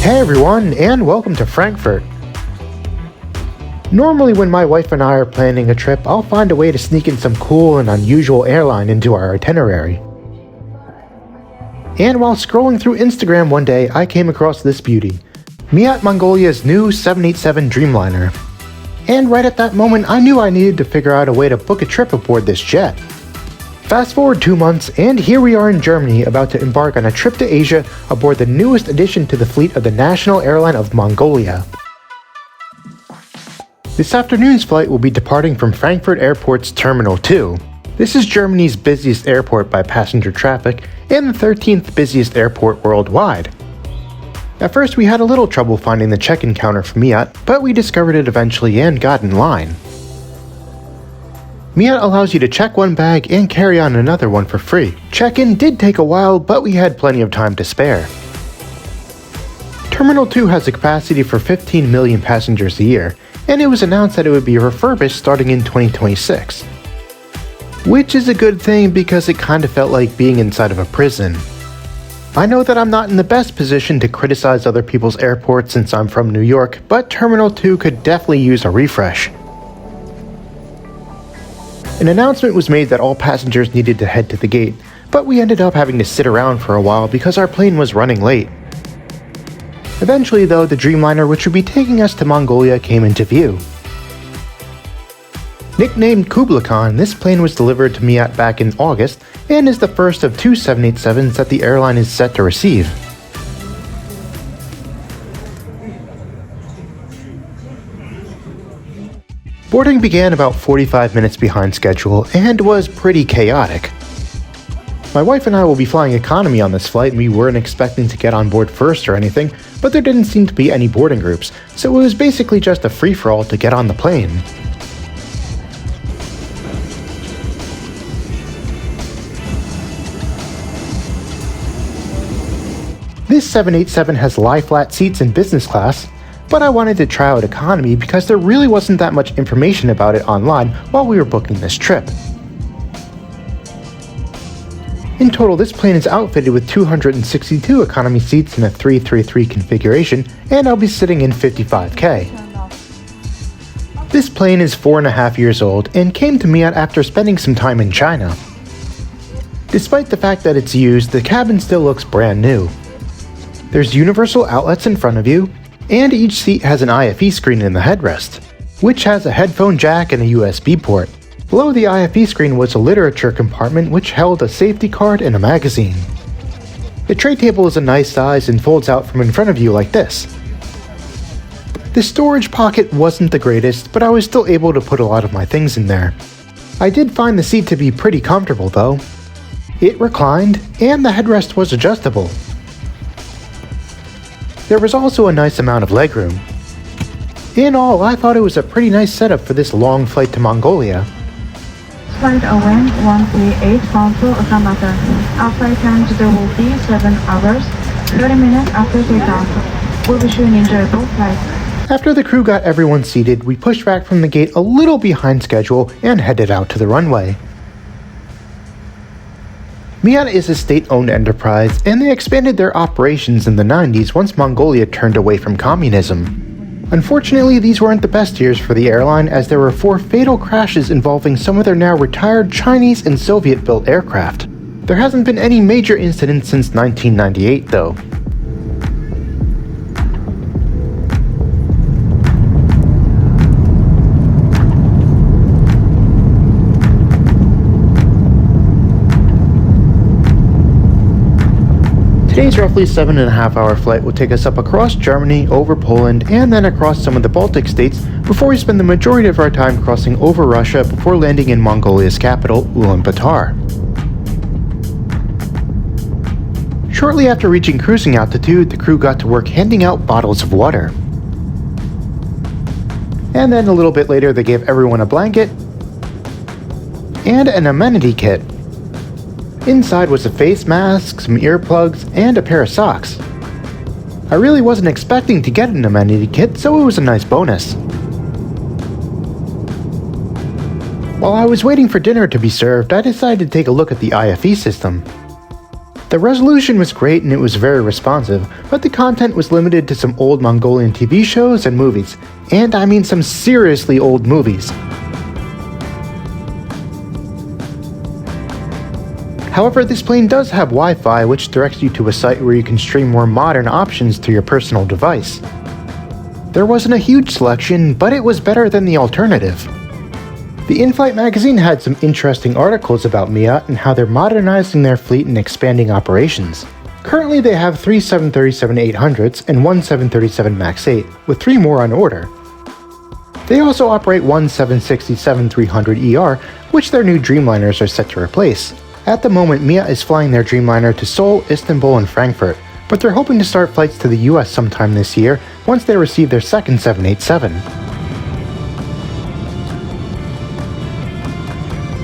Hey everyone, and welcome to Frankfurt. Normally when my wife and I are planning a trip, I'll find a way to sneak in some cool and unusual airline into our itinerary. And while scrolling through Instagram one day, I came across this beauty, Miat Mongolia's new 787 Dreamliner. And right at that moment, I knew I needed to figure out a way to book a trip aboard this jet. Fast forward 2 months, and here we are in Germany about to embark on a trip to Asia aboard the newest addition to the fleet of the National Airline of Mongolia. This afternoon's flight will be departing from Frankfurt Airport's Terminal 2. This is Germany's busiest airport by passenger traffic and the 13th busiest airport worldwide. At first we had a little trouble finding the check-in counter for Miat, but we discovered it eventually and got in line. Miat allows you to check one bag and carry on another one for free. Check-in did take a while, but we had plenty of time to spare. Terminal 2 has a capacity for 15 million passengers a year, and it was announced that it would be refurbished starting in 2026. Which is a good thing because it kinda felt like being inside of a prison. I know that I'm not in the best position to criticize other people's airports since I'm from New York, but Terminal 2 could definitely use a refresh. An announcement was made that all passengers needed to head to the gate, but we ended up having to sit around for a while because our plane was running late. Eventually though, the Dreamliner which would be taking us to Mongolia came into view. Nicknamed Kublai Khan, this plane was delivered to Miat back in August and is the first of 2 787s that the airline is set to receive. Boarding began about 45 minutes behind schedule and was pretty chaotic. My wife and I will be flying economy on this flight and we weren't expecting to get on board first or anything, but there didn't seem to be any boarding groups, so it was basically just a free-for-all to get on the plane. This 787 has lie-flat seats in business class, but I wanted to try out economy because there really wasn't that much information about it online while we were booking this trip. In total, this plane is outfitted with 262 economy seats in a 333 configuration, and I'll be sitting in 55K. This plane is 4.5 years old and came to Miat after spending some time in China. Despite the fact that it's used, the cabin still looks brand new. There's universal outlets in front of you, and each seat has an IFE screen in the headrest, which has a headphone jack and a USB port. Below the IFE screen was a literature compartment which held a safety card and a magazine. The tray table is a nice size and folds out from in front of you like this. The storage pocket wasn't the greatest, but I was still able to put a lot of my things in there. I did find the seat to be pretty comfortable though. It reclined, and the headrest was adjustable. There was also a nice amount of legroom. In all, I thought it was a pretty nice setup for this long flight to Mongolia. Flight wind 138 bound to Ulaanbaatar. Our flight time today will be 7 hours, 30 minutes after takeoff. We wish you an enjoyable flight. After the crew got everyone seated, we pushed back from the gate a little behind schedule and headed out to the runway. Miat is a state-owned enterprise, and they expanded their operations in the 90s once Mongolia turned away from communism. Unfortunately, these weren't the best years for the airline as there were 4 fatal crashes involving some of their now retired Chinese and Soviet-built aircraft. There hasn't been any major incidents since 1998 though. Today's roughly 7.5 hour flight will take us up across Germany, over Poland, and then across some of the Baltic states before we spend the majority of our time crossing over Russia before landing in Mongolia's capital, Ulaanbaatar. Shortly after reaching cruising altitude, the crew got to work handing out bottles of water. And then a little bit later they gave everyone a blanket and an amenity kit. Inside was a face mask, some earplugs, and a pair of socks. I really wasn't expecting to get an amenity kit, so it was a nice bonus. While I was waiting for dinner to be served, I decided to take a look at the IFE system. The resolution was great and it was very responsive, but the content was limited to some old Mongolian TV shows and movies. And I mean some seriously old movies. However, this plane does have Wi-Fi, which directs you to a site where you can stream more modern options to your personal device. There wasn't a huge selection, but it was better than the alternative. The in-flight magazine had some interesting articles about Miat and how they're modernizing their fleet and expanding operations. Currently they have 3 737-800s and 1 737 MAX 8, with 3 more on order. They also operate 1 767-300ER, which their new Dreamliners are set to replace. At the moment, Miat is flying their Dreamliner to Seoul, Istanbul, and Frankfurt, but they're hoping to start flights to the US sometime this year once they receive their second 787.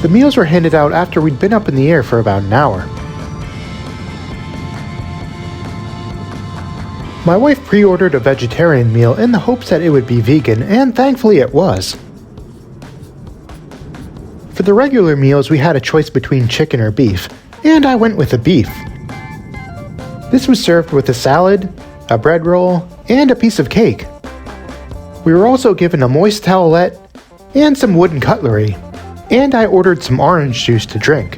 The meals were handed out after we'd been up in the air for about an hour. My wife pre-ordered a vegetarian meal in the hopes that it would be vegan, and thankfully it was. For the regular meals, we had a choice between chicken or beef, and I went with the beef. This was served with a salad, a bread roll, and a piece of cake. We were also given a moist towelette and some wooden cutlery, and I ordered some orange juice to drink.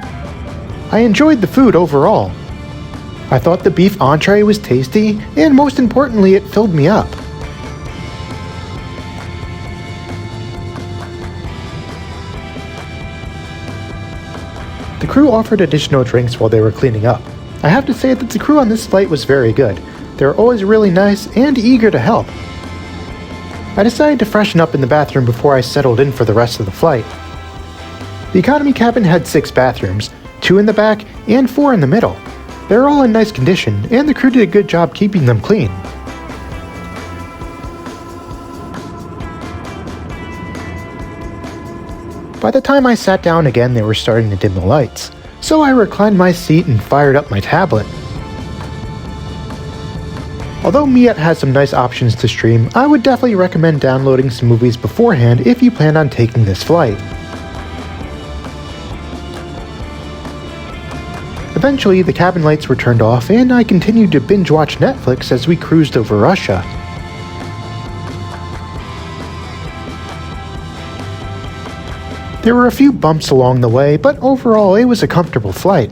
I enjoyed the food overall. I thought the beef entree was tasty, and most importantly, it filled me up. The crew offered additional drinks while they were cleaning up. I have to say that the crew on this flight was very good. They were always really nice and eager to help. I decided to freshen up in the bathroom before I settled in for the rest of the flight. The economy cabin had 6 bathrooms, 2 in the back and 4 in the middle. They were all in nice condition, and the crew did a good job keeping them clean. By the time I sat down again, they were starting to dim the lights, so I reclined my seat and fired up my tablet. Although Miat has some nice options to stream, I would definitely recommend downloading some movies beforehand if you plan on taking this flight. Eventually, the cabin lights were turned off and I continued to binge watch Netflix as we cruised over Russia. There were a few bumps along the way, but overall it was a comfortable flight.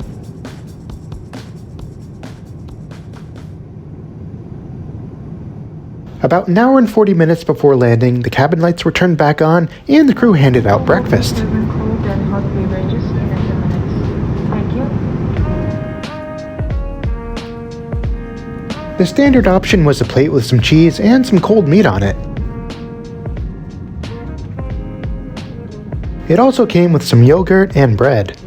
About an hour and 40 minutes before landing, the cabin lights were turned back on and the crew handed out breakfast. The standard option was a plate with some cheese and some cold meat on it. It also came with some yogurt and bread.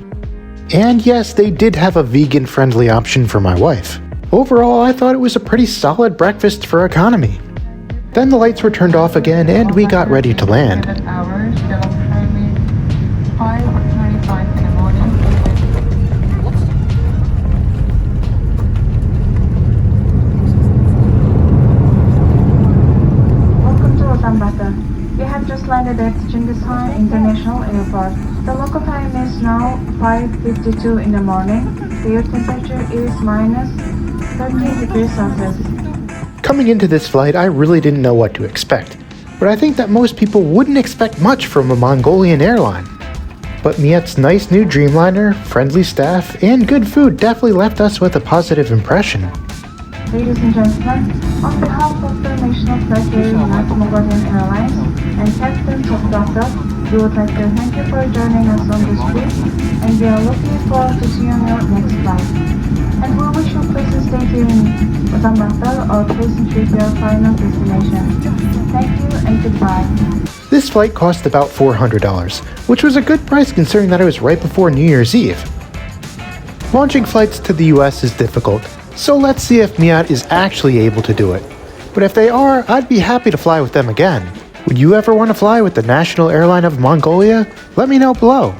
And yes, they did have a vegan-friendly option for my wife. Overall, I thought it was a pretty solid breakfast for economy. Then the lights were turned off again and we got ready to land. Ulaanbaatar. You have just landed at Genghis Khan International Airport. The local time is now 5:52 in the morning. The air temperature is minus 13 degrees Celsius. Coming into this flight, I really didn't know what to expect, but I think that most people wouldn't expect much from a Mongolian airline. But Miat's nice new Dreamliner, friendly staff, and good food definitely left us with a positive impression. Ladies and gentlemen, on behalf of the national flag carrier Miat Mongolian Airlines and Captain Takeoff, we would like to thank you for joining us on this trip, and we are looking forward to seeing you on your next flight. And we wish you please stay here in Ulaanbaatar or please reach your final destination. Thank you and goodbye. This flight cost about $400, which was a good price considering that it was right before New Year's Eve. Launching flights to the US is difficult, so let's see if Miat is actually able to do it. But if they are, I'd be happy to fly with them again. Would you ever want to fly with the national airline of Mongolia? Let me know below.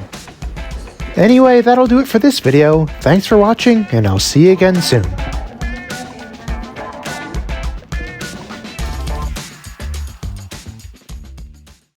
Anyway, that'll do it for this video. Thanks for watching, and I'll see you again soon.